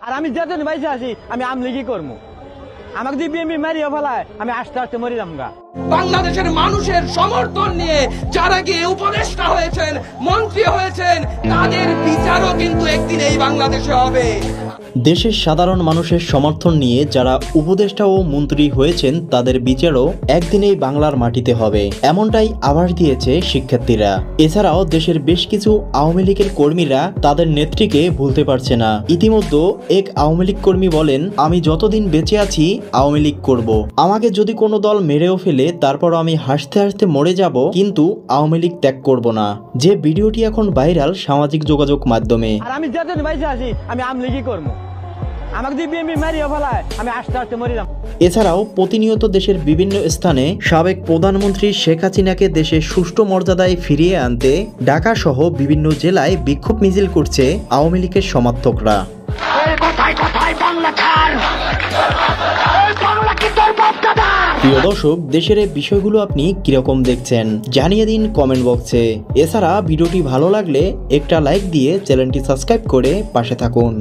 আর আমি যেদিন বাইসে আছি আমি আমলিগি করবো। আমাকে যদি বিএমপি মারিয়ে ফেলায় আমি আস্তে আস্তে মরি যামগা। বাংলাদেশের মানুষের সমর্থন নিয়ে যারা গিয়ে উপদেষ্টা হয়েছেন, মন্ত্রী হয়েছেন, তাদের বিচারও কিন্তু একদিন এই বাংলাদেশে হবে। দেশের সাধারণ মানুষের সমর্থন নিয়ে যারা উপদেষ্টা ও মন্ত্রী হয়েছেন তাদের বিচারও একদিনেই বাংলার মাটিতে হবে, এমনটাই আভাস দিয়েছে শিক্ষার্থীরা। এছাড়াও দেশের বেশ কিছু আওয়ামী লীগের কর্মীরা তাদের নেত্রীকে ভুলতে পারছে না। ইতিমধ্যে এক আওয়ামী লীগ কর্মী বলেন, আমি যতদিন বেঁচে আছি আওয়ামী লীগ করব। আমাকে যদি কোনো দল মেরেও ফেলে তারপর আমি হাসতে হাসতে মরে যাব, কিন্তু আওয়ামী লীগ ত্যাগ করব না। যে ভিডিওটি এখন ভাইরাল সামাজিক যোগাযোগ মাধ্যমে। আর আমি যেদিন বাইসে আছি আমি আমলিগি করবো। আমাকে যদি বিএমপি মারিয়ে ফেলায় আমি আস্তে আস্তে মরি যাবো। এছাড়াও প্রতিনিয়ত দেশের বিভিন্ন স্থানে সাবেক প্রধানমন্ত্রী শেখ হাসিনাকে দেশের সুষ্ঠু মর্যাদায় ফিরিয়ে আনতে ঢাকা সহ বিভিন্ন জেলায় বিক্ষোভ মিছিল করছে আওয়ামী লীগের সমর্থকরা। প্রিয় দর্শক, দেশের এই বিষয়গুলো আপনি কিরকম দেখছেন জানিয়ে দিন কমেন্ট বক্সে। এছাড়া ভিডিওটি ভালো লাগলে একটা লাইক দিয়ে চ্যানেলটি সাবস্ক্রাইব করে পাশে থাকুন।